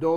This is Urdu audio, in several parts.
2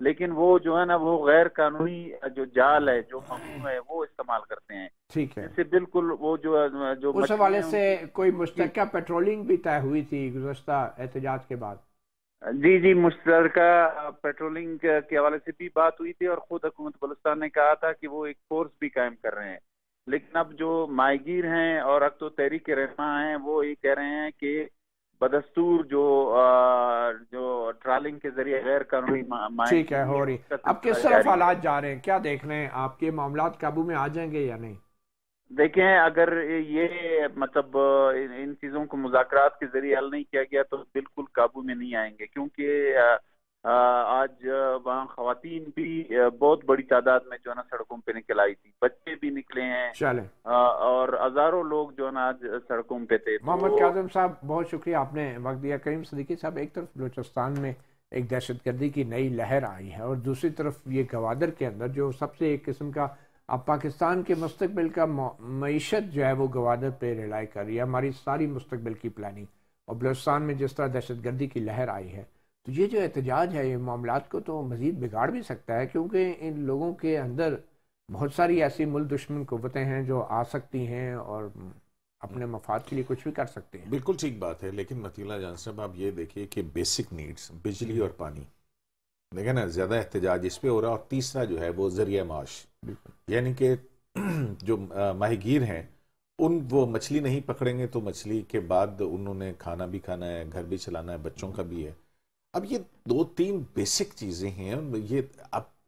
لیکن وہ جو ہے نا وہ غیر قانونی جو جال ہے جو ممنوع ہے وہ استعمال کرتے ہیں. ٹھیک ہے. اس سے بالکل وہ جو اس مچھلیاں حوالے ہیں سے ان کی. کوئی جی مشترکہ پیٹرولنگ بھی طے ہوئی تھی گزشتہ احتجاج کے بعد؟ جی مشترکہ پیٹرولنگ کے حوالے سے بھی بات ہوئی تھی، اور خود حکومت بلوچستان نے کہا تھا کہ وہ ایک فورس بھی قائم کر رہے ہیں. لیکن اب جو ماہی گیر ہیں اور اب تو تحریک رہنما ہیں وہ یہ کہہ رہے ہیں کہ بدستور جو ٹرالنگ کے ذریعے غیر قانونی ماہی ٹھیک ہے، گیری ہے ہو رہی. اس کا اب کس سلسلہ طرف جاری ہے. حالات جا رہے ہیں؟ کیا دیکھ رہے ہیں آپ کے معاملات قابو میں آ جائیں گے یا نہیں؟ دیکھیں اگر یہ مطلب ان چیزوں کو مذاکرات کے ذریعے حل نہیں کیا گیا تو بالکل قابو میں نہیں آئیں گے، کیونکہ آج وہاں خواتین بھی بہت بڑی تعداد میں جو ہے نا سڑکوں پہ نکل آئی تھی، بچے بھی نکلے ہیں، چلیں. اور ہزاروں لوگ جو ہے نا آج سڑکوں پہ تھے. محمد تو کاظم صاحب بہت شکریہ، آپ نے وقت دیا. کریم صدیقی صاحب، ایک طرف بلوچستان میں ایک دہشت گردی کی نئی لہر آئی ہے اور دوسری طرف یہ گوادر کے اندر جو سب سے ایک قسم کا اب پاکستان کے مستقبل کا معیشت جو ہے وہ گوادر پہ ریلائی کر رہی ہے، ہماری ساری مستقبل کی پلاننگ. اور بلوچستان میں جس طرح دہشت گردی کی لہر آئی ہے تو یہ جو احتجاج ہے یہ معاملات کو تو مزید بگاڑ بھی سکتا ہے، کیونکہ ان لوگوں کے اندر بہت ساری ایسی ملک دشمن قوتیں ہیں جو آ سکتی ہیں اور اپنے مفاد کے لیے کچھ بھی کر سکتے ہیں. بالکل ٹھیک بات ہے، لیکن مطیع اللہ جان صاحب آپ یہ دیکھیے کہ بیسک نیڈز بجلی اور پانی، دیکھیں نا زیادہ احتجاج اس پہ ہو رہا ہے. اور تیسرا جو ہے وہ ذریعہ معاش، یعنی کہ جو ماہی گیر ہیں وہ مچھلی نہیں پکڑیں گے تو مچھلی کے بعد انہوں نے کھانا بھی کھانا ہے، گھر بھی چلانا ہے، بچوں کا بھی ہے. اب یہ 2-3 بیسک چیزیں ہیں.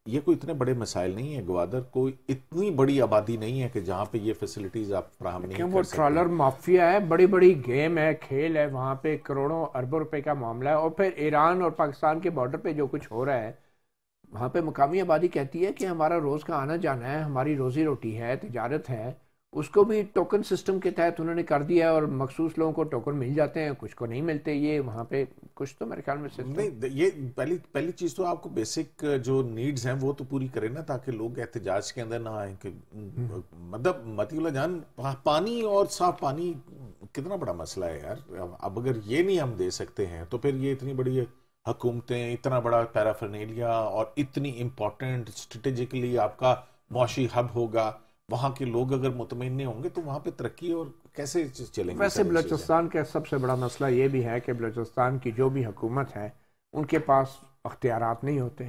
یہ کوئی اتنے بڑے مسائل نہیں ہیں. گوادر کوئی اتنی بڑی آبادی نہیں ہے کہ جہاں پہ یہ فیسلٹیز آپ فراہم نہیں وہ کر سکتے. ٹرالر مافیا ہے، بڑی بڑی گیم ہے، کھیل ہے، وہاں پہ کروڑوں اربوں روپے کا معاملہ ہے. اور پھر ایران اور پاکستان کے بارڈر پہ جو کچھ ہو رہا ہے وہاں پہ مقامی آبادی کہتی ہے کہ ہمارا روز کا آنا جانا ہے، ہماری روزی روٹی ہے، تجارت ہے، اس کو بھی ٹوکن سسٹم کے تحت انہوں نے کر دیا ہے. اور مخصوص لوگوں کو ٹوکن مل جاتے ہیں، کچھ کو نہیں ملتے. یہ وہاں پہ کچھ تو میرے خیال میں سسٹم نہیں، یہ پہلی چیز تو آپ کو بیسک جو نیڈز ہیں وہ تو پوری کریں نا، تاکہ لوگ احتجاج کے اندر نہ آئیں. کہ مطلب مطیع اللہ جان، پانی اور صاف پانی کتنا بڑا مسئلہ ہے یار. اب اگر یہ نہیں ہم دے سکتے ہیں تو پھر یہ اتنی بڑی حکومتیں، اتنا بڑا پیرافرنیلیا اور اتنی امپورٹنٹ اسٹریٹجیکلی آپ کا معاشی ہب ہوگا، وہاں کے لوگ اگر مطمئن نہیں ہوں گے تو وہاں پہ ترقی اور کیسے چلیں گے؟ ویسے بلوچستان کا سب سے بڑا مسئلہ یہ بھی ہے کہ بلوچستان کی جو بھی حکومت ہے ان کے پاس اختیارات نہیں ہوتے،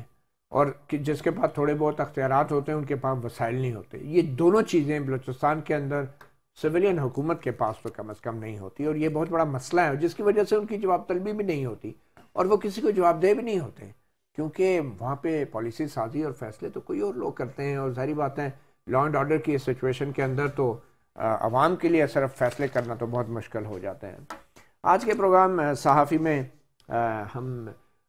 اور جس کے پاس تھوڑے بہت اختیارات ہوتے ہیں ان کے پاس وسائل نہیں ہوتے. یہ دونوں چیزیں بلوچستان کے اندر سویلین حکومت کے پاس تو کم از کم نہیں ہوتی، اور یہ بہت بڑا مسئلہ ہے جس کی وجہ سے ان کی جواب طلبی بھی نہیں ہوتی اور وہ کسی کو جواب دہ بھی نہیں ہوتے، کیونکہ وہاں پہ پالیسی سازی اور فیصلے تو کوئی اور لوگ کرتے ہیں. اور ظاہری بات ہے لا اینڈ آرڈر کی سچویشن کے اندر تو عوام کے لیے صرف فیصلے کرنا تو بہت مشکل ہو جاتا ہے. آج کے پروگرام صحافی میں ہم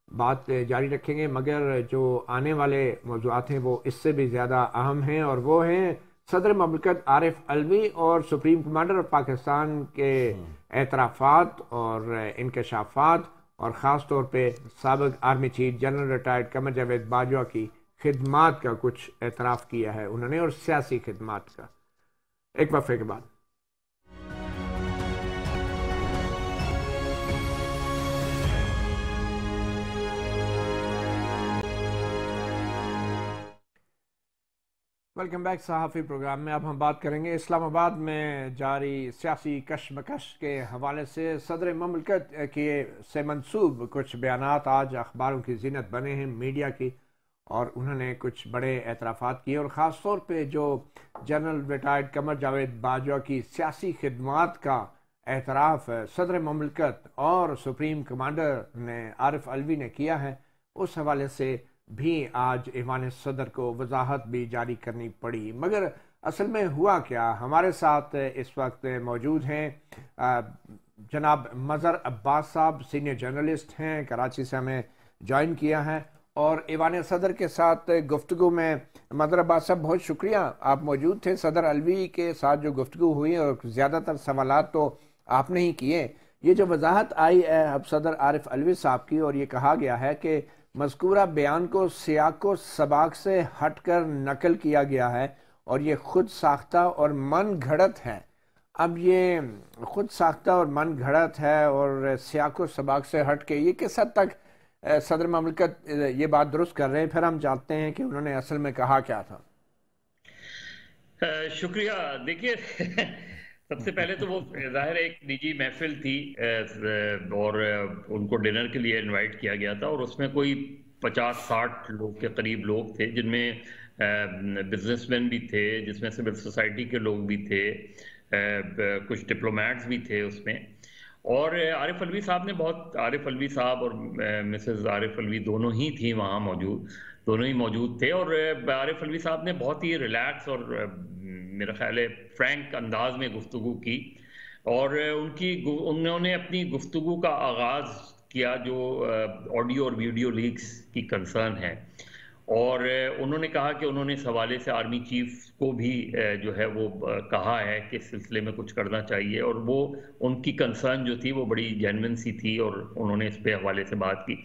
بات جاری رکھیں گے، مگر جو آنے والے موضوعات ہیں وہ اس سے بھی زیادہ اہم ہیں، اور وہ ہیں صدر مملکت عارف علوی اور سپریم کمانڈر آف پاکستان کے اعترافات اور انکشافات، اور خاص طور پہ سابق army chief general retired Qamar Javed Bajwa کی خدمات کا کچھ اعتراف کیا ہے انہوں نے، اور سیاسی خدمات کا. ایک وقفے کے بعد ویلکم بیک صحافی پروگرام میں. اب ہم بات کریں گے اسلام آباد میں جاری سیاسی کشمکش کے حوالے سے. صدر مملکت سے منسوب کچھ بیانات آج اخباروں کی زینت بنے ہیں، میڈیا کی، اور انہوں نے کچھ بڑے اعترافات کیے، اور خاص طور پہ جو جنرل ریٹائرڈ قمر جاوید باجوہ کی سیاسی خدمات کا اعتراف صدر مملکت اور سپریم کمانڈر نے عارف علوی نے کیا ہے، اس حوالے سے بھی آج ایوان صدر کو وضاحت بھی جاری کرنی پڑی. مگر اصل میں ہوا کیا؟ ہمارے ساتھ اس وقت موجود ہیں جناب مظہر عباس صاحب، سینئر جرنلسٹ ہیں، کراچی سے ہمیں جوائن کیا ہے، اور ایوان صدر کے ساتھ گفتگو میں. مظہر عباس صاحب بہت شکریہ، آپ موجود تھے. صدر علوی کے ساتھ جو گفتگو ہوئی اور زیادہ تر سوالات تو آپ نے ہی کیے. یہ جو وضاحت آئی ہے اب صدر عارف علوی صاحب کی، اور یہ کہا گیا ہے کہ مذکورہ بیان کو سیاق و سباق سے ہٹ کر نقل کیا گیا ہے اور یہ خود ساختہ اور من گھڑت ہے. اب یہ خود ساختہ اور من گھڑت ہے اور سیاق و سباق سے ہٹ کے یہ کس حد تک صدر مملکت یہ بات درست کر رہے ہیں، پھر ہم جانتے ہیں کہ انہوں نے اصل میں کہا کیا تھا۔ شکریہ۔ دیکھیے سب سے پہلے تو وہ ظاہر ایک نجی محفل تھی اور ان کو ڈنر کے لیے انوائٹ کیا گیا تھا، اور اس میں کوئی 50-60 لوگ کے قریب لوگ تھے، جن میں بزنس مین بھی تھے، جس میں سول سوسائٹی کے لوگ بھی تھے، کچھ ڈپلومیٹس بھی تھے اس میں، اور عارف علوی صاحب نے عارف علوی صاحب اور مسز عارف علوی دونوں ہی تھیں وہاں دونوں ہی موجود تھے، اور عارف علوی صاحب نے بہت ہی ریلیکس اور میرا خیال ہے فرینک انداز میں گفتگو کی، اور انہوں نے اپنی گفتگو کا آغاز کیا جو آڈیو اور ویڈیو لیکس کی کنسرن ہے، اور انہوں نے کہا کہ انہوں نے اس حوالے سے آرمی چیف کو بھی جو ہے وہ کہا ہے کہ اس سلسلے میں کچھ کرنا چاہیے، اور وہ ان کی کنسرن جو تھی وہ بڑی جینوئن سی تھی، اور انہوں نے اس پہ حوالے سے بات کی۔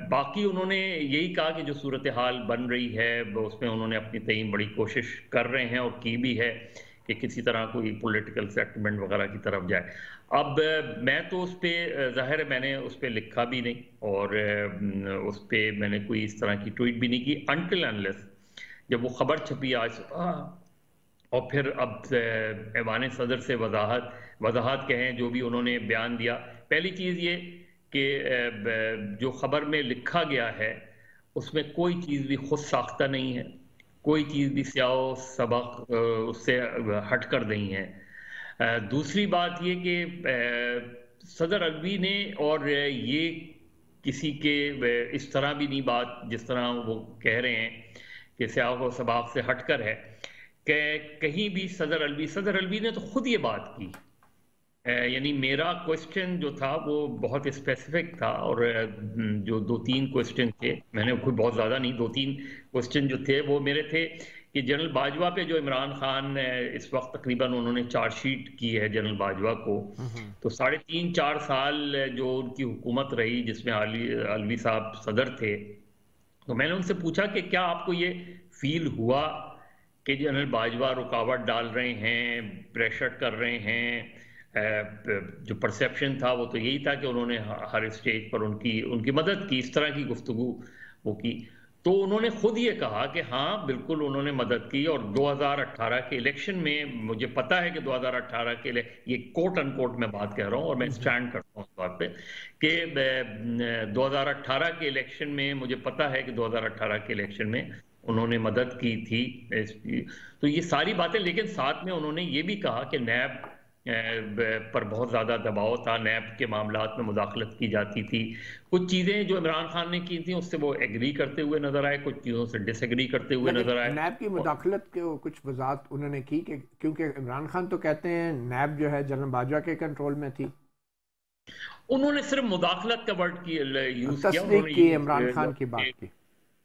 باقی انہوں نے یہی کہا کہ جو صورتحال بن رہی ہے اس میں انہوں نے اپنی تئیں بڑی کوشش کر رہے ہیں اور کی بھی ہے کہ کسی طرح کوئی پولیٹیکل سیٹلمنٹ وغیرہ کی طرف جائے۔ اب میں تو اس پہ ظاہر ہے میں نے اس پہ لکھا بھی نہیں، اور اس پہ میں نے کوئی اس طرح کی ٹویٹ بھی نہیں کی until unless جب وہ خبر چھپی آج صبح، اور پھر اب ایوان صدر سے وضاحت کہیں جو بھی انہوں نے بیان دیا۔ پہلی چیز یہ کہ جو خبر میں لکھا گیا ہے اس میں کوئی چیز بھی خود ساختہ نہیں ہے، کوئی چیز بھی سیاہ و سبق اس سے ہٹ کر نہیں ہے۔ دوسری بات یہ کہ صدر علوی نے، اور یہ کسی کے اس طرح بھی نہیں بات جس طرح وہ کہہ رہے ہیں کہ سیاق و سباق سے ہٹ کر ہے، کہ کہیں بھی صدر علوی نے تو خود یہ بات کی، یعنی میرا کوشچن جو تھا وہ بہت اسپیسیفک تھا، اور جو 2-3 کوشچن تھے، میں نے کوئی بہت زیادہ نہیں، 2-3 کوشچن جو تھے وہ میرے تھے کہ جنرل باجوہ پہ جو عمران خان اس وقت تقریباً انہوں نے چارج شیٹ کی ہے جنرل باجوہ کو، تو 3.5-4 سال جو ان کی حکومت رہی جس میں علوی صاحب صدر تھے، تو میں نے ان سے پوچھا کہ کیا آپ کو یہ فیل ہوا کہ جنرل باجوہ رکاوٹ ڈال رہے ہیں، پریشر کر رہے ہیں؟ جو پرسیپشن تھا وہ تو یہی تھا کہ انہوں نے ہر اسٹیج پر ان کی مدد کی، اس طرح کی گفتگو وہ کی۔ تو انہوں نے خود یہ کہا کہ ہاں بالکل انہوں نے مدد کی، اور 2018 کے الیکشن میں مجھے پتا ہے کہ 2018 کے یہ کوٹ ان کوٹ میں بات کہہ رہا ہوں اور میں اسٹینڈ کرتا ہوں اس بات پہ کہ 2018 کے الیکشن میں مجھے پتا ہے کہ 2018 کے الیکشن میں انہوں نے مدد کی تھی۔ تو یہ ساری باتیں، لیکن ساتھ میں انہوں نے یہ بھی کہا کہ نیب پر بہت زیادہ دباؤ تھا، نیب کے معاملات میں مداخلت کی جاتی تھی، کچھ چیزیں جو عمران خان نے کی تھیں اس سے وہ ایگری کرتے ہوئے نظر آئے، کچھ چیزوں سے ڈس ایگری کرتے ہوئے نظر آئے۔ نیب کی مداخلت کے کچھ وضاحت انہوں نے کی کہ کیونکہ عمران خان تو کہتے ہیں نیب جو ہے جنرل باجوہ کے کنٹرول میں تھی، انہوں نے صرف مداخلت کا ورڈ یوز کیا، تصدیق کی عمران خان کی بات کی،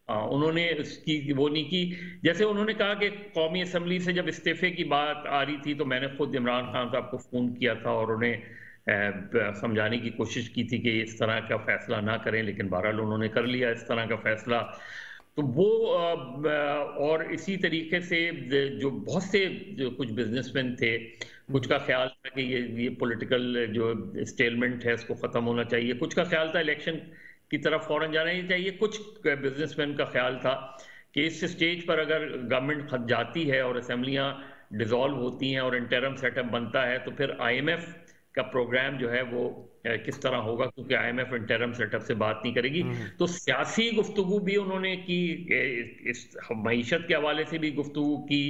انہوں نے اس کی وہ نہیں کی۔ جیسے انہوں نے کہا کہ قومی اسمبلی سے جب استعفے کی بات آ رہی تھی تو میں نے خود عمران خان صاحب کو فون کیا تھا اور انہیں سمجھانے کی کوشش کی تھی کہ اس طرح کا فیصلہ نہ کریں، لیکن بہرحال انہوں نے کر لیا اس طرح کا فیصلہ۔ تو وہ اور اسی طریقے سے جو بہت سے کچھ بزنس مین تھے، کچھ کا خیال تھا کہ یہ پولیٹیکل جو اسٹیلمنٹ ہے اس کو ختم ہونا چاہیے، کچھ کا خیال تھا الیکشن کی طرف فوراً جانا ہی چاہیے، کچھ بزنس مین کا خیال تھا کہ اس سٹیج پر اگر گورنمنٹ کھد جاتی ہے اور اسمبلیاں ڈیزالو ہوتی ہیں اور انٹرم سیٹ اپ بنتا ہے تو پھر آئی ایم ایف کا پروگرام جو ہے وہ کس طرح ہوگا، کیونکہ I M F interim set up سے بات نہیں کرے گی۔ تو سیاسی گفتگو بھی انہوں نے کی، اس معیشت کے حوالے سے بھی گفتگو کی،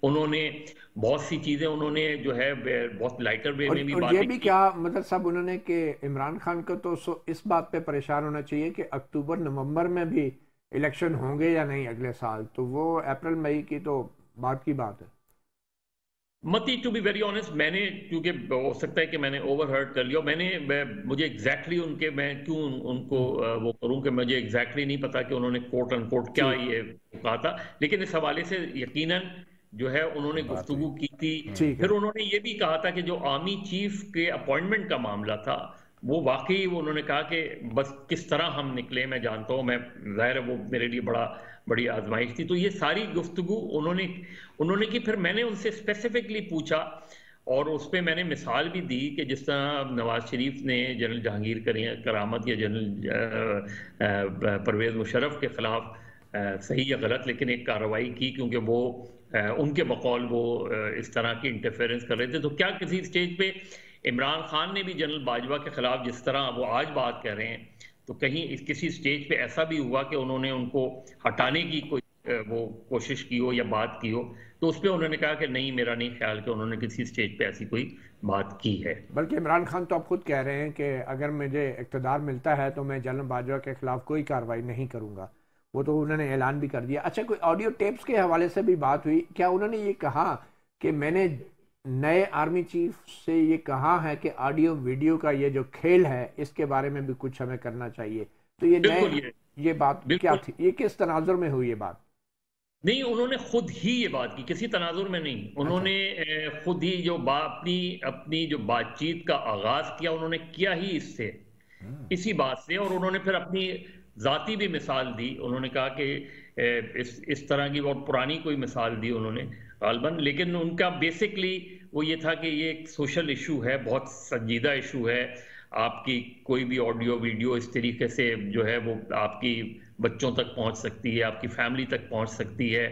انہوں نے بہت سی چیزیں انہوں نے جو ہے بہت لائٹر وے میں بھی باتیں کی۔ اور یہ بھی کیا مطلب صاحب انہوں نے کہ عمران خان کو تو اس بات پہ پریشان ہونا چاہیے کہ اکتوبر نومبر میں بھی الیکشن ہوں گے یا نہیں اگلے سال، تو وہ اپریل مئی کی تو بات کی بات ہے۔ متی ٹو بی ویری آنیسٹ، میں نے کیونکہ ہو سکتا ہے کہ میں نے اوور ہرڈ کر لیا، مجھے ایگزیکٹلی ان کے میں کیوں ان کو وہ کروں کہ مجھے ایگزیکٹلی نہیں پتا کہ انہوں نے کوٹ ان کوٹ کیا یہ کہا تھا، لیکن اس حوالے سے یقیناً جو ہے انہوں نے گفتگو کی تھی۔ پھر انہوں نے یہ بھی کہا تھا کہ جو آرمی چیف کے اپوائنٹمنٹ کا معاملہ تھا وہ واقعی انہوں نے کہا کہ بس کس طرح ہم نکلے میں جانتا ہوں، میں ظاہر ہے وہ میرے لیے بڑی آزمائش تھی۔ تو یہ ساری گفتگو انہوں نے کی۔ پھر میں نے ان سے اسپیسیفکلی پوچھا اور اس پہ میں نے مثال بھی دی کہ جس طرح نواز شریف نے جنرل جہانگیر کرامت یا جنرل پرویز مشرف کے خلاف صحیح یا غلط لیکن ایک کارروائی کی، کیونکہ وہ ان کے بقول وہ اس طرح کی انٹرفیئرنس کر رہے تھے، تو کیا کسی سٹیج پہ عمران خان نے بھی جنرل باجوہ کے خلاف جس طرح وہ آج بات کر رہے ہیں، تو کہیں کسی سٹیج پہ ایسا بھی ہوا کہ انہوں نے ان کو ہٹانے کی کوئی وہ کوشش کی ہو یا بات کی ہو؟ تو اس پہ انہوں نے کہا کہ نہیں، میرا نہیں خیال کہ انہوں نے کسی سٹیج پہ ایسی کوئی بات کی ہے۔ بلکہ عمران خان تو اب خود کہہ رہے ہیں کہ اگر مجھے اقتدار ملتا ہے تو میں جنرل باجوہ کے خلاف کوئی کارروائی نہیں کروں گا، وہ تو انہوں نے اعلان بھی کر دیا۔ اچھا، کوئی آڈیو ٹیپس کے حوالے سے بھی بات ہوئی کیا؟ انہوں نے یہ کہا کہ میں نے نئے آرمی چیف سے یہ کہا ہے کہ آڈیو ویڈیو کا یہ جو کھیل ہے اس کے بارے میں بھی کچھ ہمیں کرنا چاہیے، تو یہ بات کیا تھی؟ یہ کس تناظر میں ہوئی یہ بات؟ نہیں، انہوں نے خود ہی یہ بات کی، کسی تناظر میں نہیں، انہوں نے خود ہی جو اپنی جو بات چیت کا آغاز کیا انہوں نے کیا ہی اسی بات سے، اور انہوں نے پھر اپنی ذاتی بھی مثال دی۔ انہوں نے کہا کہ اس طرح کی بہت پرانی کوئی مثال دی انہوں نے غالباً، لیکن ان کا بیسکلی وہ یہ تھا کہ یہ ایک سوشل ایشو ہے، بہت سنجیدہ ایشو ہے۔ آپ کی کوئی بھی آڈیو ویڈیو اس طریقے سے جو ہے وہ آپ کی بچوں تک پہنچ سکتی ہے، آپ کی فیملی تک پہنچ سکتی ہے،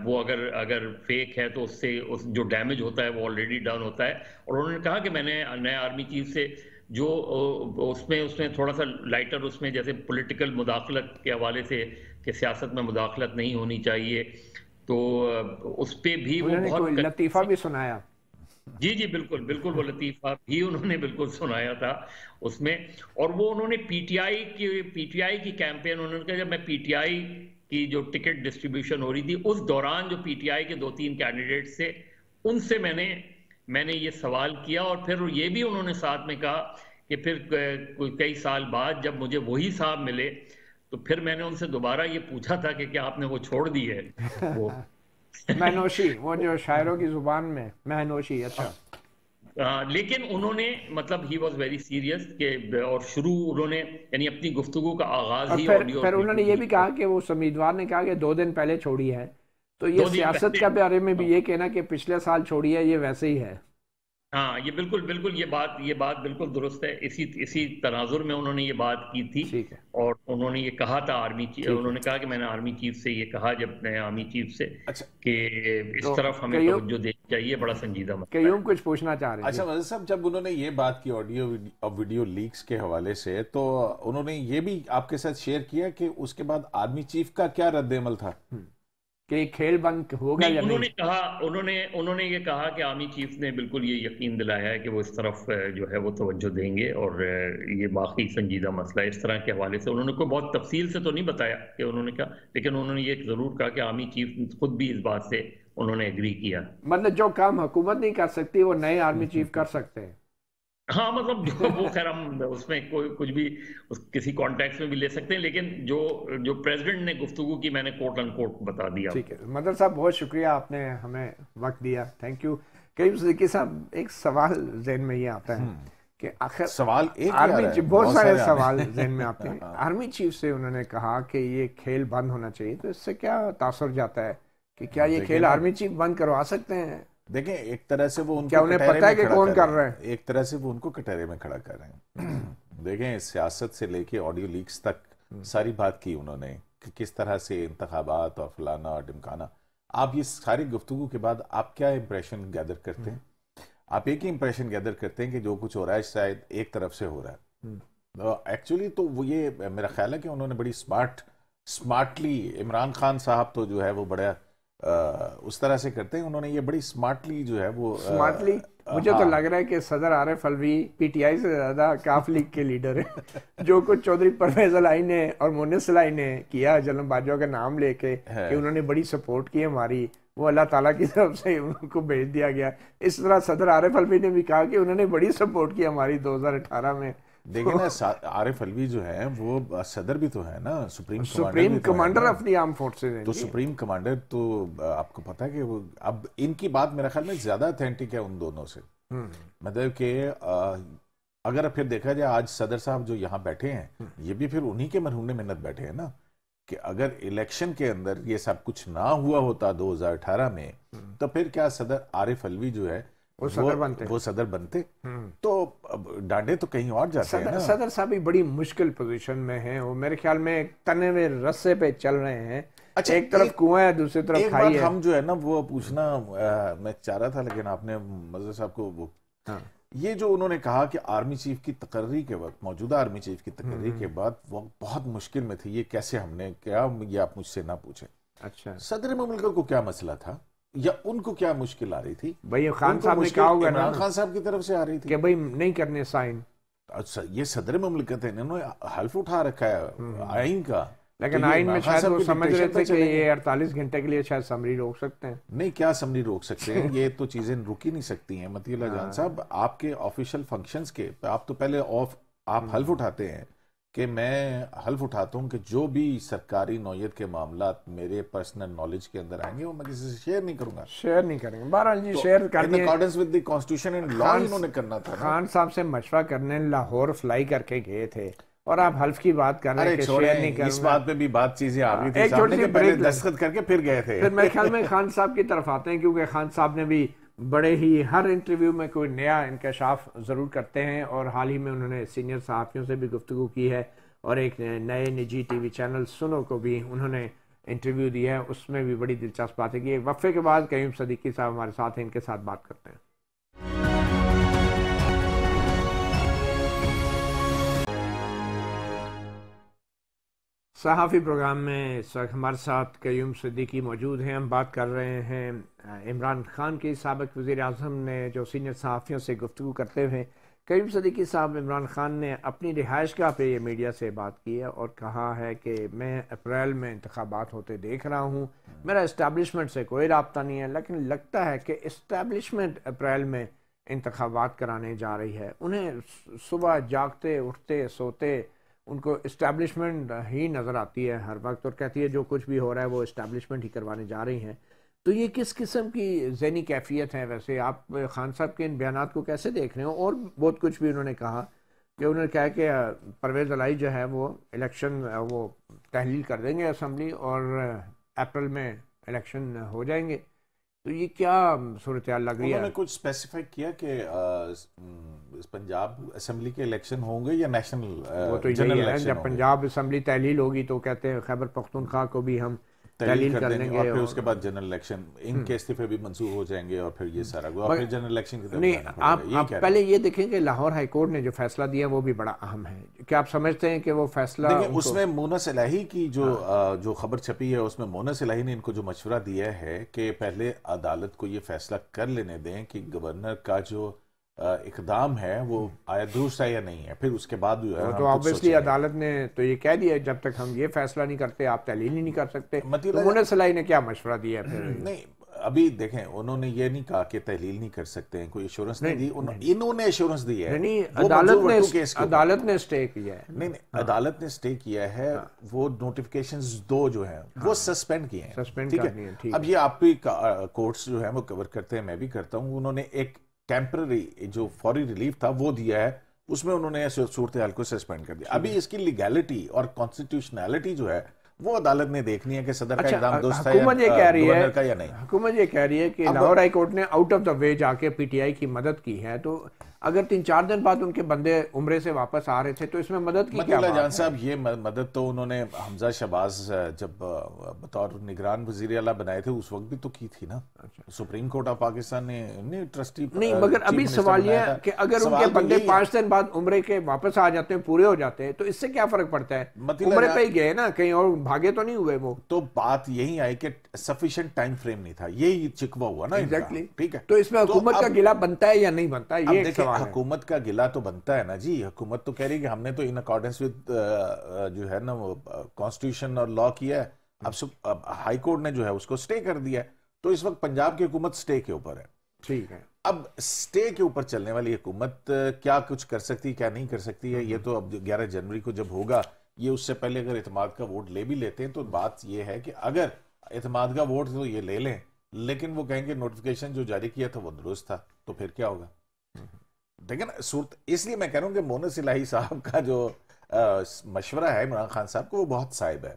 وہ اگر فیک ہے تو اس سے جو ڈیمیج ہوتا ہے وہ آلریڈی ڈن ہوتا ہے۔ اور انہوں نے کہا کہ میں نے نئے آرمی چیف سے جو اس میں تھوڑا سا لائٹر اس میں جیسے پولیٹیکل مداخلت کے حوالے سے کہ سیاست میں مداخلت نہیں ہونی چاہیے، تو اس پہ بھی وہ بہت لطیفہ بھی سنایا۔ جی بالکل وہ لطیفہ بھی انہوں نے بالکل سنایا تھا اس میں۔ اور وہ انہوں نے پی ٹی آئی کی کیمپین، انہوں نے کہا جب میں پی ٹی آئی کی جو ٹکٹ ڈسٹریبیوشن ہو رہی تھی اس دوران جو پی ٹی آئی کے 2-3 کینڈیڈیٹس تھے ان سے میں نے یہ سوال کیا، اور پھر یہ بھی انہوں نے ساتھ میں کہا کہ پھر کئی سال بعد جب مجھے وہی صاحب ملے تو پھر میں نے ان سے دوبارہ یہ پوچھا تھا کہ کیا آپ نے وہ چھوڑ دی ہے وہ مہنوشی، وہ جو شاعروں کی زبان میں مہنوشی۔ اچھا، لیکن انہوں نے مطلب ہی واز ویری سیریس کہ اور شروع انہوں نے یعنی اپنی گفتگو کا آغاز ہی پھر انہوں نے یہ بھی کہا کہ وہ امیدوار نے کہا کہ 2 دن پہلے چھوڑی ہے، تو یہ سیاست کے بارے میں بھی یہ کہنا کہ پچھلے سال چھوڑی ہے یہ ویسے ہی ہے۔ ہاں، یہ بالکل یہ بات بالکل درست ہے۔ اسی تناظر میں انہوں نے یہ بات کی تھی، اور انہوں نے یہ کہا تھا آرمی چیف، انہوں نے کہا کہ میں نے آرمی چیف سے یہ کہا جب نئے آرمی چیف سے کہ اس طرف ہمیں توجہ دینی چاہیے، بڑا سنجیدہ مسئلہ ہے۔ کیوں کچھ پوچھنا چاہ رہے ہیں؟ اچھا مزید صاحب، جب انہوں نے یہ بات کی آڈیو اور ویڈیو لیکس کے حوالے سے، تو انہوں نے یہ بھی آپ کے ساتھ شیئر کیا کہ اس کے بعد آرمی چیف کا کیا رد عمل تھا کہ کھیل بند ہوگا یا نہیں؟ انہوں نے یہ کہا کہ آرمی چیف نے بالکل یہ یقین دلایا ہے کہ وہ اس طرف جو ہے وہ توجہ دیں گے، اور یہ باقی سنجیدہ مسئلہ ہے۔ اس طرح کے حوالے سے انہوں نے کوئی بہت تفصیل سے تو نہیں بتایا کہ انہوں نے کہا، لیکن انہوں نے یہ ضرور کہا کہ آرمی چیف خود بھی اس بات سے انہوں نے ایگری کیا۔ مطلب جو کام حکومت نہیں کر سکتی وہ نئے آرمی چیف کر سکتے ہیں۔ ہاں، مطلب جو وہ خیر ہم اس میں کچھ بھی کسی کانٹیکس میں بھی لے سکتے ہیں، لیکن جو پریزیڈنٹ نے گفتگو کی میں نے کوٹ ان کوٹ بتا دیا۔ ٹھیک ہے مدر صاحب، بہت شکریہ، آپ نے ہمیں وقت دیا، تھینک یو۔ کریم صدیقی صاحب، ایک سوال ذہن میں یہ آتا ہے کہ آخر سوال بہت سارے سوال ذہن میں آتے ہیں۔ آرمی چیف سے انہوں نے کہا کہ یہ کھیل بند ہونا چاہیے، تو اس سے کیا تاثر جاتا ہے کہ کیا یہ کھیل آرمی چیف بند کروا سکتے ہیں؟ دیکھیں، ایک طرح سے وہ کیا انہیں پتہ ہے کہ کون کر رہا ہے؟ ایک طرح سے وہ ان کو کٹہرے میں کھڑا کر رہے ہیں۔ دیکھیں، سیاست سے لے کے آڈیو لیکس تک ساری بات کی انہوں نے کہ کس طرح سے انتخابات اور فلانا اور ڈمکانا۔ آپ یہ ساری گفتگو کے بعد آپ کیا امپریشن گیدر کرتے ہیں؟ آپ ایک ہی امپریشن گیدر کرتے ہیں کہ جو کچھ ہو رہا ہے شاید ایک طرف سے ہو رہا ہے۔ ایکچولی تو وہ یہ میرا خیال ہے کہ انہوں نے بڑی سمارٹلی، عمران خان صاحب تو جو ہے وہ بڑا اس طرح سے کرتے ہیں، انہوں نے یہ بڑی سمارٹلی جو ہے وہ سمارٹلی، مجھے تو لگ رہا ہے کہ صدر عارف الوی پی ٹی آئی سے زیادہ کاف لیگ کے لیڈر ہیں۔ جو کچھ چودھری پرویز الہی نے اور مونس الہی نے کیا جنرل باجوہ کا نام لے کے کہ انہوں نے بڑی سپورٹ کی ہماری، وہ اللہ تعالیٰ کی طرف سے ان کو بھیج دیا گیا۔ اس طرح صدر عارف الوی نے بھی کہا کہ انہوں نے بڑی سپورٹ کی ہماری 2018 میں۔ دیکھیں نا، عارف الوی جو ہے وہ صدر بھی تو ہے نا، سپریم کمانڈر اپنی آرم فورسز ہیں۔ تو سپریم کمانڈر تو آپ کو پتا ہے کہ وہ اب ان کی بات میرا خیال میں زیادہ اتھینٹک ہے ان دونوں سے۔ مطلب کہ اگر پھر دیکھا جائے آج صدر صاحب جو یہاں بیٹھے ہیں، یہ بھی پھر انہی کے مرہون منت بیٹھے ہیں نا، کہ اگر الیکشن کے اندر یہ سب کچھ نہ ہوا ہوتا 2018 میں، تو پھر کیا صدر عارف الوی جو ہے وہ صدر بنتے وہ صدر بنتے تو ڈانڈے تو کہیں اور جاتے ہیں نا. صدر صاحب بھی بڑی مشکل پوزیشن میں ہیں, وہ میرے خیال میں ایک تنے ہوئے رسے پہ چل رہے ہیں. اچھا, ایک طرف کنواں ہے, دوسری طرف کھائی ہے. ہم جو ہے نا وہ پوچھنا میں چاہ رہا تھا, لیکن آپ نے مظہر صاحب کو وہ یہ جو انہوں نے کہا کہ آرمی چیف کی تقرری کے وقت, موجودہ آرمی چیف کی تقرری کے بعد وہ بہت مشکل میں تھی, یہ کیسے ہم نے کیا, یہ آپ مجھ سے نہ پوچھیں. اچھا, صدر مملکت کو کیا مسئلہ تھا یا ان کو کیا مشکل آ رہی تھی؟ بھئی خان صاحب نے کہا ہوگا عمران خان صاحب کی طرف سے آ رہی تھی کہ بھئی نہیں کرنے سائن. اچھا, یہ صدر مملکت ہے, انہوں نے حلف اٹھا رکھا ہے آئین کا, لیکن آئین میں شاید وہ سمجھ رہے تھے کہ یہ 48 گھنٹے کے لیے شاید سمری روک سکتے ہیں. نہیں, کیا سمری روک سکتے ہیں, یہ تو چیزیں رک ہی نہیں سکتی ہیں. مطیع اللہ جان صاحب, آپ کے آفیشل فنکشنز کے آپ تو پہلے آپ حلف اٹھاتے ہیں کہ میں حلف اٹھاتا ہوں کہ جو بھی سرکاری نوعیت کے معاملات میرے پرسنل نالج کے اندر آئیں گے وہ میں کسی سے شیئر نہیں کروں گا. شیئر نہیں کریں گے, بہرحال جی شیئر کرنے in accordance with the constitution and law انہوں نے کرنا تھا. خان صاحب سے مشورہ کرنے لاہور فلائی کر کے گئے تھے اور آپ حلف کی بات کر رہے ہیں کہ شیئر نہیں کروں گا. اس بات پہ بھی بات چیزیں آ رہی تھی سامنے کہ پہلے دستخط کر کے پھر گئے تھے. پھر میرے خیال میں خان صاحب کی طرف آتے ہیں, کیونکہ خان صاحب نے بھی بڑے ہی ہر انٹرویو میں کوئی نیا انکشاف ضرور کرتے ہیں, اور حال ہی میں انہوں نے سینئر صحافیوں سے بھی گفتگو کی ہے, اور ایک نئے نجی ٹی وی چینل سنو کو بھی انہوں نے انٹرویو دیا ہے, اس میں بھی بڑی دلچسپ بات ہے کہ ایک وقفے کے بعد قیوم صدیقی صاحب ہمارے ساتھ ہیں, ان کے ساتھ بات کرتے ہیں. صحافی پروگرام میں اس وقت ہمارے ساتھ قیوم صدیقی موجود ہیں. ہم بات کر رہے ہیں عمران خان کی, سابق وزیر اعظم نے جو سینئر صحافیوں سے گفتگو کرتے ہوئے قیوم صدیقی صاحب, عمران خان نے اپنی رہائش گاہ پہ یہ میڈیا سے بات کی ہے اور کہا ہے کہ میں اپریل میں انتخابات ہوتے دیکھ رہا ہوں, میرا اسٹیبلشمنٹ سے کوئی رابطہ نہیں ہے, لیکن لگتا ہے کہ اسٹیبلشمنٹ اپریل میں انتخابات کرانے جا رہی ہے. انہیں صبح جاگتے اٹھتے سوتے ان کو اسٹیبلشمنٹ ہی نظر آتی ہے ہر وقت, اور کہتی ہے جو کچھ بھی ہو رہا ہے وہ اسٹیبلشمنٹ ہی کروانے جا رہی ہیں. تو یہ کس قسم کی ذہنی کیفیت ہے ویسے؟ آپ خان صاحب کے ان بیانات کو کیسے دیکھ رہے ہیں؟ اور بہت کچھ بھی انہوں نے کہا کہ انہوں نے کہا کہ پرویز الہی جو ہے وہ الیکشن وہ تحلیل کر دیں گے اسمبلی, اور اپریل میں الیکشن ہو جائیں گے. تو یہ کیا صورتحال لگ رہی ہے؟ انہوں نے کچھ اسپیسیفائی کیا کہ پنجاب اسمبلی کے الیکشن ہوں گے یا نیشنل؟ وہ تو یہی ہے, جب پنجاب اسمبلی تحلیل ہوگی تو کہتے ہیں خیبر پختونخوا کو بھی ہم تحلیل کر دیں گے, اور پھر اس کے بعد جنرل الیکشن, ان کے استعفے بھی منسوخ ہو جائیں گے, اور پھر یہ سارا اور پھر جنرل الیکشن کی طرف نہیں. آپ پہلے یہ دیکھیں کہ لاہور ہائی کورٹ نے جو فیصلہ دیا وہ بھی بڑا اہم ہے. کیا آپ سمجھتے ہیں کہ وہ فیصلہ اس میں مونس الہی کی جو خبر چھپی ہے اس میں مونس الہی نے ان کو جو مشورہ دیا ہے کہ پہلے عدالت کو یہ فیصلہ کر لینے دیں کہ گورنر کا جو اقدام ہے وہ آیا درست ہے یا نہیں ہے, پھر اس کے بعد جو ہے تو آبویسلی عدالت نے تو یہ کہہ دیا جب تک ہم یہ فیصلہ نہیں کرتے آپ تحلیل ہی نہیں کر سکتے. مونس الہی نے کیا مشورہ دیا ہے؟ پھر نہیں, ابھی دیکھیں انہوں نے یہ نہیں کہا کہ تحلیل نہیں کر سکتے ہیں, کوئی ایشورنس نہیں دی, انہوں نے ایشورنس دی ہے. عدالت نے اسٹے کیا ہے. نہیں, عدالت نے اسٹے کیا ہے, وہ نوٹیفیکیشنز 2 جو ہیں وہ سسپینڈ کیے ہیں. ٹھیک ہے, اب یہ آپ بھی کورٹس جو ہیں وہ کور کرتے ہیں, میں بھی کرتا ہوں. انہوں نے ایک ٹیمپرری جو فوری ریلیف تھا وہ دیا ہے, اس میں انہوں نے صورتحال کو سسپینڈ کر دیا. ابھی اس کی لیگیلٹی اور کانسٹیٹیوشنالٹی جو ہے وہ عدالت نے دیکھ ہے کہ صدر کا اقدام درست ہے گورنر کا یا نہیں. حکومت یہ کہہ رہی ہے کہ لاہور ہائی کورٹ نے آؤٹ آف دا وے جا کے پی ٹی آئی کی مدد کی ہے, تو اگر 3-4 دن بعد ان کے بندے عمرے سے واپس آ رہے تھے تو اس میں مدد کی کیا بات ہے؟ جان صاحب, یہ مدد تو انہوں نے حمزہ شہباز جب بطور نگران وزیر اعلیٰ بنائے تھے اس وقت بھی تو کی تھی نا. سپریم کورٹ آف پاکستان نے ٹرسٹی نہیں, مگر ابھی سوال یہ ہے کہ اگر ان کے بندے 5 دن بعد عمرے کے واپس آ جاتے ہیں, پورے ہو جاتے ہیں, تو اس سے کیا فرق پڑتا ہے؟ عمرے پہ ہی گئے نا, کہیں اور بھاگے تو نہیں ہوئے وہ. تو بات یہی آئی کہ سفیشینٹ ٹائم فریم نہیں تھا, یہی چکوا ہوا نا. ایگزیکٹلی, ٹھیک ہے. تو اس میں حکومت کا گلہ بنتا ہے یا نہیں بنتا, یہ ایک سوال ہے. حکومت کا گلہ تو بنتا ہے نا جی. حکومت تو کہہ رہی ہے کہ ہم نے تو ان اکارڈنس ود جو ہے نا وہ کانسٹیٹیوشن اور لا کیا ہے. اب ہائی کورٹ نے جو ہے اس کو سٹے کر دیا ہے, تو اس وقت پنجاب کی حکومت سٹے کے اوپر ہے. ٹھیک ہے, اب سٹے کے اوپر چلنے والی حکومت کیا کچھ کر سکتی ہے کیا نہیں کر سکتی ہے, یہ تو اب 11 جنوری کو جب ہوگا, یہ اس سے پہلے اگر اعتماد کا ووٹ لے بھی لیتے ہیں تو بات یہ ہے کہ اگر اعتماد کا ووٹ تو یہ لے لیں, لیکن وہ کہیں گے نوٹیفیکیشن جو جاری کیا تھا وہ درست تھا, تو پھر کیا ہوگا؟ لیکن صورت اس لیے میں کہہ رہا ہوں کہ مونس الہی صاحب کا جو مشورہ ہے عمران خان صاحب کو وہ بہت صائب ہے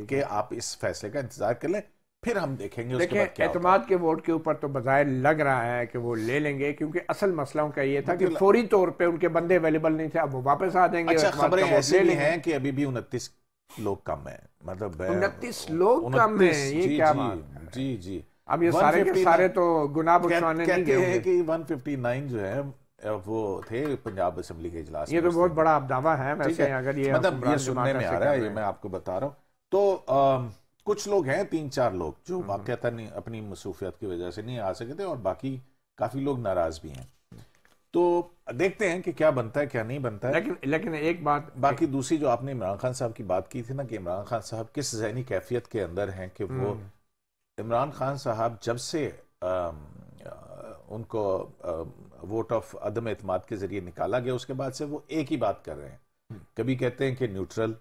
کہ آپ اس فیصلے کا انتظار کر لیں, پھر ہم دیکھیں گے اس کے دیکھیں بعد کیا ہوتا اعتماد کے ووٹ کے اوپر تو بظاہر لگ رہا ہے کہ وہ لے لیں گے، کیونکہ اصل مسئلہ ان کا یہ تھا کہ فوری طور پہ ان کے بندے اویلیبل نہیں تھے، اب وہ واپس آ جائیں ہے۔ گے۔ اچھا، اعتماد خبریں کا ووٹ ایسی لے بھی لیں گے۔ ہیں کہ ابھی بھی 29 لوگ کم ہیں، مطلب 29 لوگ کم ہیں، یہ کیا بات؟ جی جی، اب یہ سارے کے سارے تو گناہ بخشوانے نہیں کہتے گئے ہیں کہ 159 جو ہے وہ تھے پنجاب اسمبلی کے اجلاس یہ تو بہت بڑا اب دعویٰ ہے ویسے، اگر یہ مطلب یہ سننے میں آ رہا ہے، یہ میں آپ کو بتا رہا ہوں۔ تو کچھ لوگ ہیں 3-4 لوگ جو واقعتاً اپنی مصروفیات کی وجہ سے نہیں آ سکے تھے، اور باقی کافی لوگ ناراض بھی ہیں۔ تو دیکھتے ہیں کہ کیا بنتا ہے کیا نہیں بنتا ہے۔ لیکن ایک بات باقی دوسری جو آپ نے عمران خان صاحب کی بات کی تھی نا، کہ عمران خان صاحب کس ذہنی کیفیت کے اندر ہیں، کہ وہ عمران خان صاحب جب سے ان کو ووٹ آف عدم اعتماد کے ذریعے نکالا گیا، اس کے بعد سے وہ ایک ہی بات کر رہے ہیں۔ کبھی کہتے ہیں کہ نیوٹرل،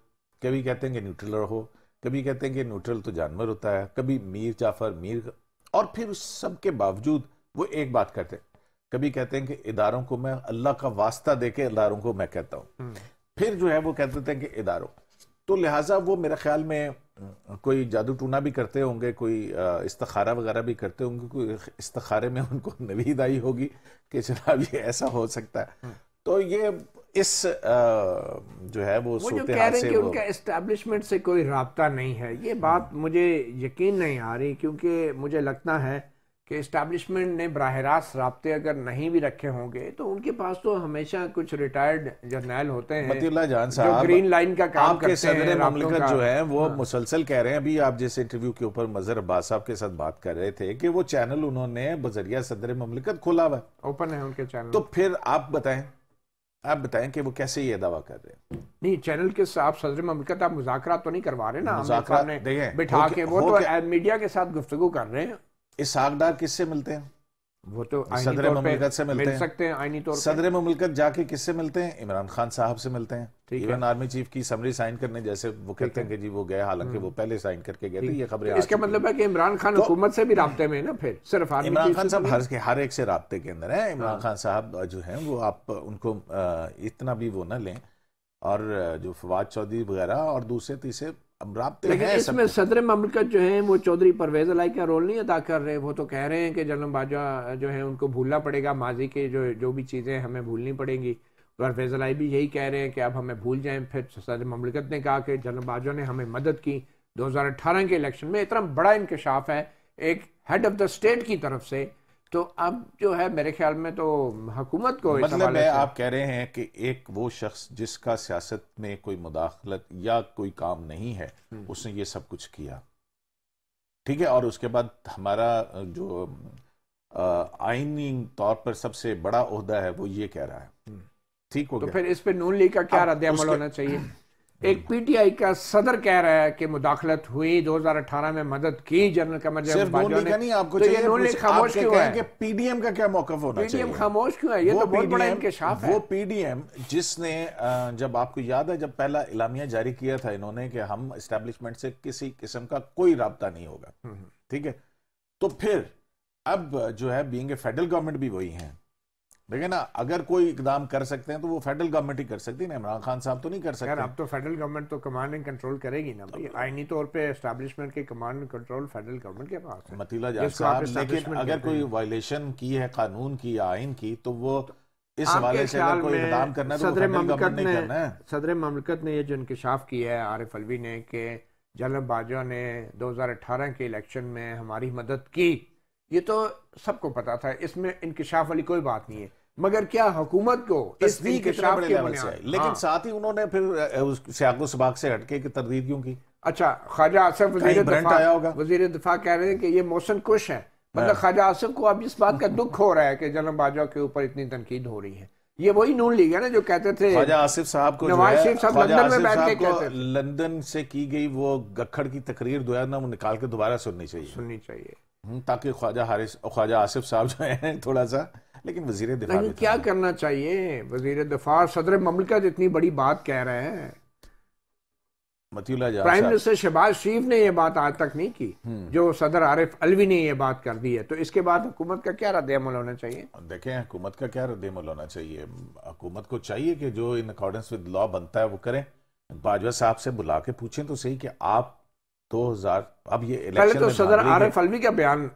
کبھی کہتے ہیں کہ نیوٹرل رہو، کبھی کہتے ہیں کہ نیوٹرل تو جانور ہوتا ہے، کبھی میر جعفر میر، اور پھر اس سب کے باوجود وہ ایک بات کرتے ہیں، کبھی کہتے ہیں کہ اداروں کو میں اللہ کا واسطہ دے کے اداروں کو میں کہتا ہوں، پھر جو ہے وہ کہتے ہیں کہ اداروں، تو لہٰذا وہ میرے خیال میں کوئی جادو ٹونا بھی کرتے ہوں گے، کوئی استخارہ وغیرہ بھی کرتے ہوں گے، کوئی استخارے میں ان کو نوید آئی ہوگی کہ جناب یہ ایسا ہو سکتا ہے۔ تو یہ اس جو ہے وہ جو کہہ رہے ہیں کہ ان کا اسٹیبلشمنٹ سے کوئی رابطہ نہیں ہے، یہ بات مجھے یقین نہیں آ رہی، کیونکہ مجھے لگتا ہے کہ اسٹیبلشمنٹ نے براہ راست رابطے اگر نہیں بھی رکھے ہوں گے تو ان کے پاس تو ہمیشہ کچھ ریٹائرڈ جرنیل ہوتے ہیں مطیع اللہ جان جو صاحب، گرین لائن کا کام آپ کے کرتے ہیں۔ صدر مملکت جو ہیں وہ مسلسل کہہ رہے ہیں، ابھی آپ جیسے انٹرویو کے اوپر مظہر عباس صاحب کے ساتھ بات کر رہے تھے کہ وہ چینل انہوں نے بذریعہ صدر مملکت کھولا ہوا ہے، اوپن ہے ان کے چینل، تو پھر آپ بتائیں کہ وہ کیسے یہ دعویٰ کر رہے ہیں؟ نہیں چینل کے آپ صدر مملکت آپ مذاکرات تو نہیں کروا رہے نا، مذاکرات بٹھا کے وہ تو میڈیا کے ساتھ گفتگو کر رہے ہیں۔ اسحاق ڈار کس سے ملتے ہیں؟ وہ تو صدر مملکت سے مل سکتے ہیں آئینی طور پر۔ صدر مملکت جا کے کس سے ملتے ہیں؟ عمران خان صاحب سے ملتے ہیں، ایون آرمی چیف کی سمری سائن کرنے، جیسے وہ کہتے ہیں کہ جی وہ گئے، حالانکہ وہ پہلے سائن کر کے گئے تھے۔ یہ خبریں اس کا مطلب ہے کہ عمران خان حکومت سے بھی رابطے میں نا، پھر صرف عمران خان صاحب ہر ایک سے رابطے کے اندر ہیں۔ عمران خان صاحب جو ہیں وہ آپ ان کو اتنا بھی وہ نہ لیں، اور جو فواد چودھری وغیرہ اور دوسرے تیسرے رابطے لیکن اس میں صدر مملکت جو ہیں وہ چودھری پرویز الہی کا رول نہیں ادا کر رہے۔ وہ تو کہہ رہے ہیں کہ جنرل باجوہ جو ہیں ان کو بھولنا پڑے گا، ماضی کے جو بھی چیزیں ہمیں بھولنی پڑیں گی۔ پرویز الہی بھی یہی کہہ رہے ہیں کہ اب ہمیں بھول جائیں۔ پھر صدر مملکت نے کہا کہ جنرل باجوہ نے ہمیں مدد کی 2018 کے الیکشن میں۔ اتنا بڑا انکشاف ہے ایک ہیڈ آف دا اسٹیٹ کی طرف سے، تو اب جو ہے میرے خیال میں تو حکومت کو مطلب ہے آپ کہہ رہے ہیں کہ ایک وہ شخص جس کا سیاست میں کوئی مداخلت یا کوئی کام نہیں ہے، اس نے یہ سب کچھ کیا، ٹھیک ہے، اور اس کے بعد ہمارا جو آئینی طور پر سب سے بڑا عہدہ ہے وہ یہ کہہ رہا ہے، ٹھیک ہو گیا۔ تو پھر اس پہ نون لیگ کا کیا رد عمل ہونا چاہیے؟ ایک پی ٹی آئی کا صدر کہہ رہا ہے کہ مداخلت ہوئی، 2018 میں مدد کی جنرل قمر صرف نون لیگ کا نہیں، آپ کو چاہیے نون لیگ خاموش کیوں ہے کہ پی ڈی ایم کا کیا موقف ہونا چاہیے؟ پی ڈی ایم خاموش کیوں ہے؟ یہ تو بہت بڑا انکشاف ہے۔ وہ پی ڈی ایم جس نے جب آپ کو یاد ہے جب پہلا اعلامیہ جاری کیا تھا انہوں نے کہ ہم اسٹیبلشمنٹ سے کسی قسم کا کوئی رابطہ نہیں ہوگا، ٹھیک ہے، تو پھر اب جو ہے بینگ اے فیڈرل گورنمنٹ بھی وہی ہیں، دیکھیں نا، اگر کوئی اقدام کر سکتے ہیں تو وہ فیڈرل گورنمنٹ ہی کر سکتی ہے نا، عمران خان صاحب تو نہیں کر سکتے۔ اب تو فیڈرل گورنمنٹ تو کمانڈ اینڈ کنٹرول کرے گی نا بھائی، آئینی طور پہ اسٹیبلشمنٹ کے command and control federal government کے پاس ہے۔ مطیع اللہ جان صاحب، لیکن اگر کوئی وائلیشن کی ہے قانون کی یا آئین کی تو وہ اس حوالے سے اگر کوئی اقدام کرنا ہے تو وہ فیڈرل گورنمنٹ نہیں کرنا ہے۔ صدر مملکت نے یہ جو انکشاف کیا ہے عارف علوی نے کہ جنرل باجوہ نے 2018 کے الیکشن میں ہماری مدد کی، یہ تو سب کو پتا تھا، اس میں انکشاف والی کوئی بات نہیں ہے، مگر کیا حکومت کو اس انکشاف کے بنیاد، لیکن ساتھ ہی انہوں نے پھر سیاق و سباق سے ہٹ کے تردید کیوں کی؟ اچھا، خواجہ آصف وزیر دفاع کہہ رہے ہیں کہ یہ محسن کش ہے، مطلب خواجہ آصف کو اب اس بات کا دکھ ہو رہا ہے کہ جنرل باجوہ کے اوپر اتنی تنقید ہو رہی ہے۔ یہ وہی نون لیگ ہے نا جو کہتے تھے خواجہ آصف صاحب کو، نواز شریف صاحب لندن میں بیٹھ کے کہتے تھے لندن سے کی گئی وہ گکھڑ کی تقریر جو ہے نا وہ نکال کے دوبارہ سننی چاہیے تاکہ خواجہ آصف صاحب جو ہیں تھوڑا سا، لیکن وزیر دفاع کیا کرنا چاہیے؟ وزیر دفاع صدر مملکت اتنی بڑی بات کہہ رہے ہیں، پرائم منسٹر شہباز شریف نے یہ بات آج تک نہیں کی جو صدر عارف علوی نے یہ بات کر دی ہے، تو اس کے بعد حکومت کا کیا رد عمل ہونا چاہیے؟ دیکھیں حکومت کا کیا رد عمل ہونا چاہیے، حکومت کو چاہیے کہ جو ان اکارڈنس ود لا بنتا ہے وہ کریں۔ باجوہ صاحب سے بلا کے پوچھیں تو صحیح کہ آپ 2000 اب یہ پہلے الیکشن تو میں صدر بھاگ رہی ہے. عارف الوی کا بیان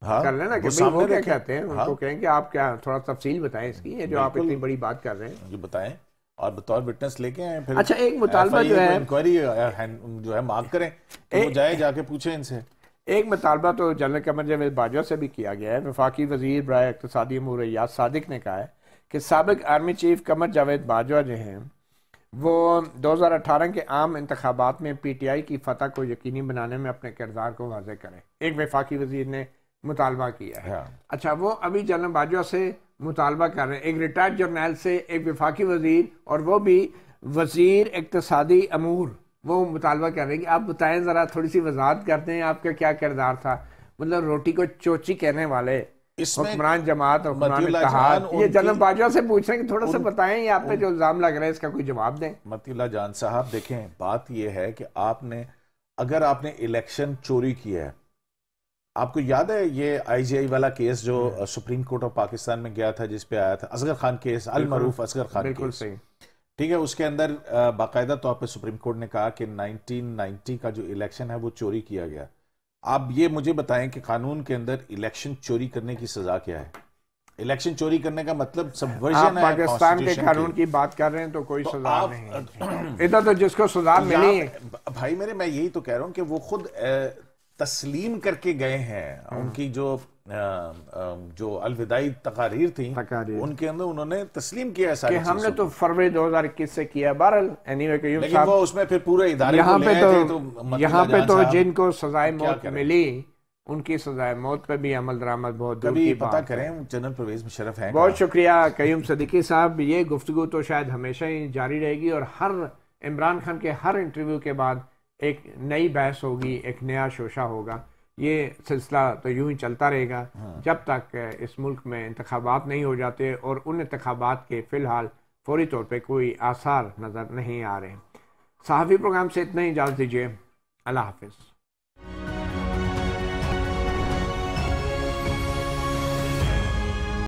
ہاں کر لینا کہ وہ بھئی سامنے وہ کیا رکھیں. کہتے ہیں، ان ہاں کو کہیں کہ آپ کیا تھوڑا تفصیل بتائیں اس کی، یہ جو آپ اتنی بڑی بات کر رہے ہیں یہ بتائیں اور بطور وٹنس لے کے آئیں. پھر اچھا ایک مطالبہ جو ہے انکوائری جو ہے مارک کریں تو وہ جائے جا کے پوچھیں ان سے. ایک مطالبہ تو جنرل قمر جاوید باجوہ سے بھی کیا گیا ہے. وفاقی وزیر برائے اقتصادی امور ریاض صادق نے کہا ہے کہ سابق آرمی چیف قمر جاوید باجوہ جو ہیں وہ 2018 کے عام انتخابات میں پی ٹی آئی کی فتح کو یقینی بنانے میں اپنے کردار کو واضح کریں. ایک وفاقی وزیر نے مطالبہ کیا ہے. اچھا وہ ابھی جنرل باجوہ سے مطالبہ کر رہے ہیں، ایک ریٹائرڈ جرنیل سے ایک وفاقی وزیر اور وہ بھی وزیر اقتصادی امور، وہ مطالبہ کر رہے ہیں کہ آپ بتائیں ذرا، تھوڑی سی وضاحت کرتے ہیں آپ کا کیا کردار تھا. مطلب روٹی کو چوچی کہنے والے حکمران جماعت اور حکمران اتحاد، یہ جنرل باجوہ سے پوچھ رہے ہیں کہ تھوڑا سا بتائیں یہ آپ پہ جو الزام لگ رہا ہے اس کا کوئی جواب دیں. متی اللہ جان صاحب دیکھیں، بات یہ ہے کہ اگر آپ نے الیکشن چوری کیا ہے، آپ کو یاد ہے یہ آئی جی آئی والا کیس جو سپریم کورٹ آف پاکستان میں گیا تھا جس پہ آیا تھا اصغر خان کیس، المعروف اصغر خان کیس. بالکل صحیح. ٹھیک ہے، اس کے اندر باقاعدہ طور پہ سپریم کورٹ نے کہا کہ 1990 کا جو الیکشن ہے وہ چوری کیا گیا. آپ یہ مجھے بتائیں کہ قانون کے اندر الیکشن چوری کرنے کی سزا کیا ہے؟ الیکشن چوری کرنے کا مطلب سبورژن ہے. پاکستان کے قانون کی بات کر رہے ہیں تو کوئی سزا نہیں ادھر تو جس کو سزا ملی ہے. بھائی میرے، میں یہی تو کہہ رہا ہوں کہ وہ خود تسلیم کر کے گئے ہیں. ان کی جو الوداعی تقاریر تھیں ان کے اندر انہوں نے تسلیم کیا ہے کہ ہم نے تو فروری 2021 سے کیا. بہرحال اینی وے قیوم لیکن وہ اس میں پھر پورے ادارے کو لے آئے تھے. تو یہاں پہ تو جن کو سزائے موت ملی ان کی سزائے موت پہ بھی عمل درآمد بہت دور کی بات. پتہ کریں جنرل پرویز مشرف ہیں. بہت شکریہ قیوم صدیقی صاحب. یہ گفتگو تو شاید ہمیشہ ہی جاری رہے گی اور ہر عمران خان کے ہر انٹرویو کے بعد ایک نئی بحث ہوگی، ایک نیا شوشہ ہوگا. یہ سلسلہ تو یوں ہی چلتا رہے گا جب تک اس ملک میں انتخابات نہیں ہو جاتے اور ان انتخابات کے فی الحال فوری طور پہ کوئی آثار نظر نہیں آ رہے. صحافی پروگرام سے اتنا ہی اجازت دیجیے. اللہ حافظ.